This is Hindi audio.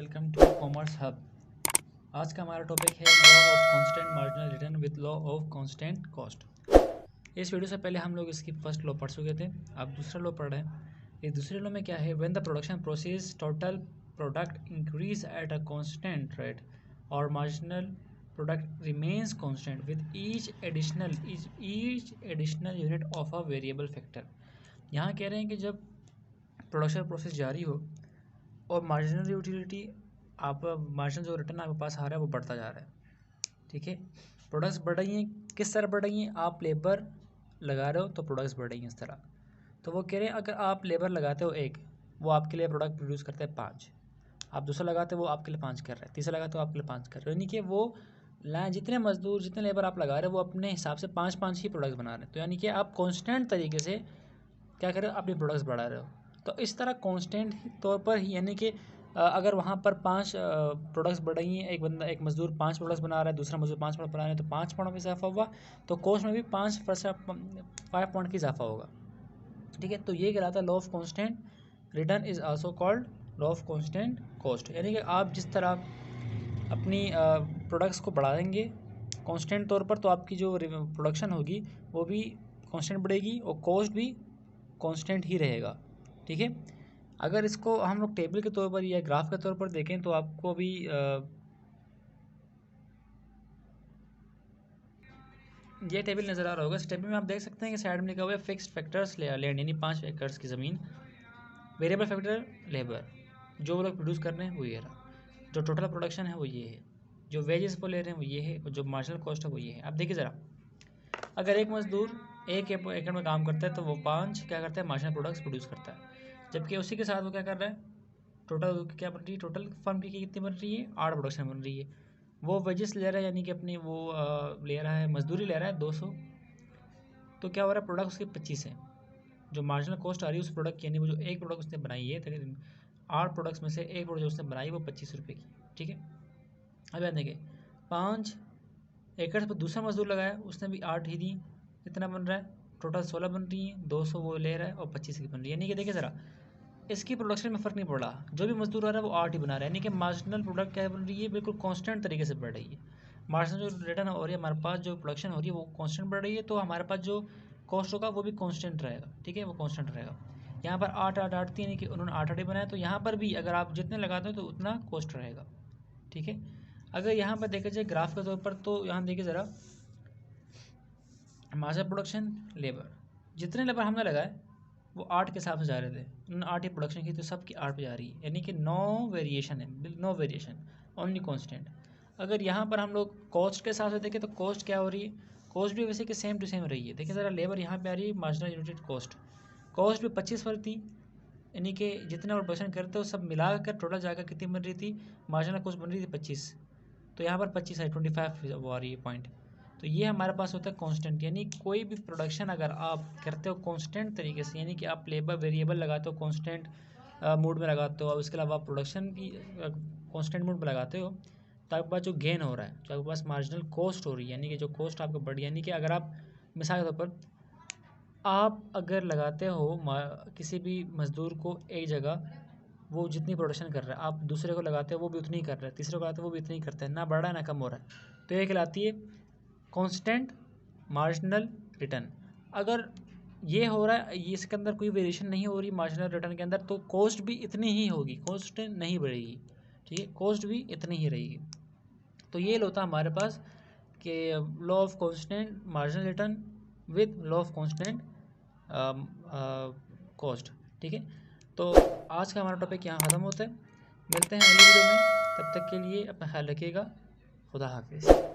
Welcome to commerce hub. आज का हमारा टॉपिक है law of constant marginal return with law of constant cost. इस वीडियो से पहले हम लोग इसकी फर्स्ट लॉ पढ़ चुके थे, अब दूसरा लॉ पढ़ रहे हैं। इस दूसरे लॉ में क्या है, when the production process total product increase at a constant rate और marginal product remains constant with each additional unit of a variable factor. यहाँ कह रहे हैं कि जब प्रोडक्शन प्रोसेस जारी हो और मार्जिनल यूटिलिटी मार्जिनल जो रिटर्न आपके पास आ रहा है वो बढ़ता जा रहा है। ठीक है, प्रोडक्ट्स बढ़ रही हैं, किस तरह बढ़ रही हैं, आप लेबर लगा रहे हो तो प्रोडक्ट्स बढ़ रही हैं इस तरह। तो वो कह रहे हैं अगर आप लेबर लगाते हो एक, वो आपके लिए प्रोडक्ट प्रोड्यूस करते हैं 5, आप दूसरा लगाते हो वो आपके लिए 5 कर रहे हैं, तीसरा लगाते हो आपके लिए 5 कर रहे हो, यानी कि वो जितने मजदूर जितने लेबर आप लगा रहे हो वो अपने हिसाब से 5-5 ही प्रोडक्ट्स बना रहे हैं। तो यानी कि आप कॉन्स्टेंट तरीके से क्या कर रहे हो, अपने प्रोडक्ट्स बढ़ा रहे हो। तो इस तरह कांस्टेंट तौर पर ही, यानी कि अगर वहाँ पर 5 प्रोडक्ट्स बढ़ रही हैं, एक मजदूर 5 प्रोडक्ट्स बना रहा है, दूसरा मजदूर 5 प्रोडक्ट बना रहा है, तो 5 पॉइंट में इजाफा हुआ, तो कॉस्ट में भी 5 पॉइंट की इजाफा होगा। ठीक है, तो ये कहलाता है law of constant return is also called law of constant cost. यानी कि आप जिस तरह अपनी प्रोडक्ट्स को बढ़ा देंगे कांस्टेंट तौर पर, तो आपकी जो प्रोडक्शन होगी वो भी कांस्टेंट बढ़ेगी और कॉस्ट भी कांस्टेंट ही रहेगा। ठीक है, अगर इसको हम लोग टेबल के तौर पर या ग्राफ के तौर पर देखें तो आपको अभी ये टेबल नज़र आ रहा होगा। इस टेबल में आप देख सकते हैं कि साइड में लिखा हुआ है फिक्स्ड फैक्टर्स लैंड, यानी 5 एकड़ की ज़मीन, वेरिएबल फैक्टर लेबर, जो वो लोग प्रोड्यूस कर रहे हैं वो ये रहा, जो टोटल प्रोडक्शन है वो ये है, जो वेजेस वो ले रहे हैं वो ये है, और जो मार्जिनल कॉस्ट है वो ये है। अब देखिए ज़रा, अगर एक मजदूर 1 एकड़ में काम करता है तो वो 5 क्या करता है, मार्जिनल प्रोडक्ट्स प्रोड्यूस करता है, जबकि उसी के साथ वो क्या कर रहा है, टोटल क्या बन रही है, टोटल फर्म की कितनी बन रही है, 8 प्रोडक्शन बन रही है। वो वेजेस ले रहा है, यानी कि अपनी वो ले रहा है, मजदूरी ले रहा है 200, तो क्या हो रहा है, प्रोडक्ट उसके 25 है, जो मार्जिनल कॉस्ट आ रही है उस प्रोडक्ट की, यानी वो जो एक प्रोडक्ट उसने बनाई है, तकरीबन 8 प्रोडक्ट्स में से एक प्रोडक्ट जो उसने बनाई वो 25 रुपये की। ठीक है, अब याद देखिए 5 एकड़ पर दूसरा मजदूर लगाया, उसने भी 8 ही दी, कितना बन रहा है, टोटल 16 बन रही है, 200 वो ले रहा है और 25 की बन रही है। यानी कि देखिए ज़रा, इसकी प्रोडक्शन में फ़र्क नहीं पड़ रहा, जो भी मजदूर आ रहा है वो 8 ही बना रहा है, यानी कि मार्जिनल प्रोडक्ट क्या बन रही है, बिल्कुल कांस्टेंट तरीके से बढ़ रही है। मार्जिनल जो रिटर्न हो रही है, हमारे पास जो प्रोडक्शन हो रही है वो कांस्टेंट बढ़ रही है, तो हमारे पास जो कॉस्ट होगा वो भी कांस्टेंट रहेगा। ठीक है, वो कांस्टेंट रहेगा। यहाँ पर 8 थी, यानी कि उन्होंने 8 ही बनाया, तो यहाँ पर भी अगर आप जितने लगाते हो तो उतना कॉस्ट रहेगा। ठीक है, अगर यहाँ पर देखा जाए ग्राफ के तौर पर, तो यहाँ देखिए ज़रा, मार्जिनल प्रोडक्शन लेबर, जितने लेबर हमने लगाए वो 8 के हिसाब से जा रहे थे, उन्होंने 8 ही प्रोडक्शन की, तो सबकी 8 पे जा रही है, यानी कि नो वेरिएशन है, नो वेरिएशन, ओनली कांस्टेंट। अगर यहाँ पर हम लोग कॉस्ट के हिसाब से देखें तो कॉस्ट क्या हो रही है, कॉस्ट भी वैसे कि सेम टू सेम रही है। देखिए ज़रा, लेबर यहाँ पे आ रही है, मार्जिनल यूनिट कॉस्ट भी 25 पर थी, यानी कि जितना प्रोडक्शन करते हो सब मिला कर टोटल जाकर कितनी बन रही थी, मार्जिनल कॉस्ट बन रही थी 25, तो यहाँ पर 25 है, 25 वो आ रही है पॉइंट। तो ये हमारे पास होता है कांस्टेंट, यानी कोई भी प्रोडक्शन अगर आप करते हो कांस्टेंट तरीके से, यानी कि आप लेबर वेरिएबल लगाते हो कांस्टेंट मोड में लगाते हो, और उसके अलावा प्रोडक्शन भी कांस्टेंट मोड में लगाते हो, तो आपके पास जो गेन हो रहा है, जो आपके पास मार्जिनल कॉस्ट हो रही है, यानी कि जो कॉस्ट आपको बढ़ी, यानी कि अगर आप मिसाल के तौर पर आप अगर लगाते हो किसी भी मज़दूर को एक जगह, वो जितनी प्रोडक्शन कर रहा है, आप दूसरे को लगाते हो वो भी उतनी ही कर रहा है, तीसरे को लगाते हो वो भी इतनी ही करता है, ना बढ़ रहा है ना कम हो रहा है, तो ये कहलाती है कांस्टेंट मार्जिनल रिटर्न। अगर ये हो रहा है, ये इसके अंदर कोई वेरिएशन नहीं हो रही मार्जिनल रिटर्न के अंदर, तो कॉस्ट भी इतनी ही होगी, कॉस्ट नहीं बढ़ेगी। ठीक है, कॉस्ट भी इतनी ही रहेगी। तो ये होता है हमारे पास कि law of constant marginal return with law of constant cost. ठीक है, तो आज का हमारा टॉपिक यहाँ ख़त्म होता है, मिलते हैं अगली वीडियो में, तब तक के लिए अपना ख्याल रखिएगा, खुदा हाफिज़।